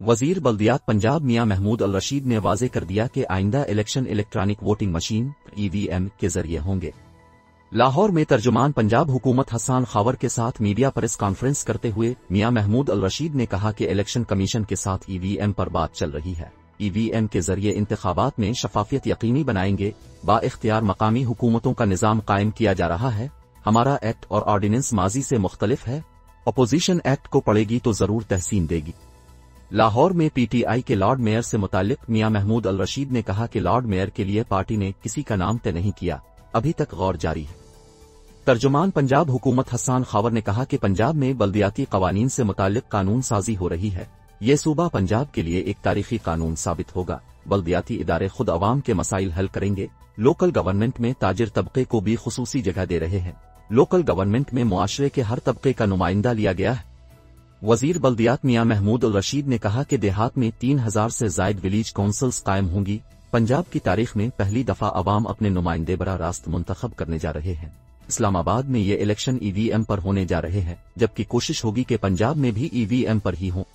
वजीर बल्दियात पंजाब मियां महमूद अल रशीद ने वाज़ेह कर दिया कि आइंदा election electronic voting machine (EVM) के जरिए होंगे। लाहौर में तर्जुमान पंजाब हुकूमत हसन खावर के साथ मीडिया प्रेस कॉन्फ्रेंस करते हुए मियां महमूद अल रशीद ने कहा कि इलेक्शन कमीशन के साथ EVM पर बात चल रही है। EVM के जरिए इंतखाबात में शफाफियत यकीनी बनाएंगे। बाइख्तियार मकामी हुकूमतों का निज़ाम कायम किया जा रहा है। हमारा एक्ट और ऑर्डिनेंस माजी से मुख्तलिफ है। अपोजिशन एक्ट को पड़ेगी तो जरूर तहसीन देगी। लाहौर में PTI के लॉर्ड मेयर से मुताल्लिक मियां महमूद अल रशीद ने कहा कि लॉर्ड मेयर के लिए पार्टी ने किसी का नाम तय नहीं किया, अभी तक गौर जारी है। तर्जुमान पंजाब हुकूमत हसन खावर ने कहा कि पंजाब में बल्दियाती कवानीन से मुताल्लिक कानून साजी हो रही है। ये सूबा पंजाब के लिए एक तारीखी कानून साबित होगा। बल्दियाती इदारे खुद अवाम के मसाइल हल करेंगे। लोकल गवर्नमेंट में ताजिर तबके को भी खुसूसी जगह दे रहे हैं। लोकल गवर्नमेंट में मुआशरे के हर तबके का नुमाइंदा लिया गया है। वजीर बल्दियात मियां महमूद अल रशीद ने कहा कि देहात में 3000 से जायद विलेज काउंसिल्स कायम होंगी। पंजाब की तारीख में पहली दफा अवाम अपने नुमाइंदे बरा रास्त मुंतखब करने जा रहे हैं। इस्लामाबाद में ये इलेक्शन EVM पर होने जा रहे हैं, जबकि कोशिश होगी कि पंजाब में भी EVM पर ही हो।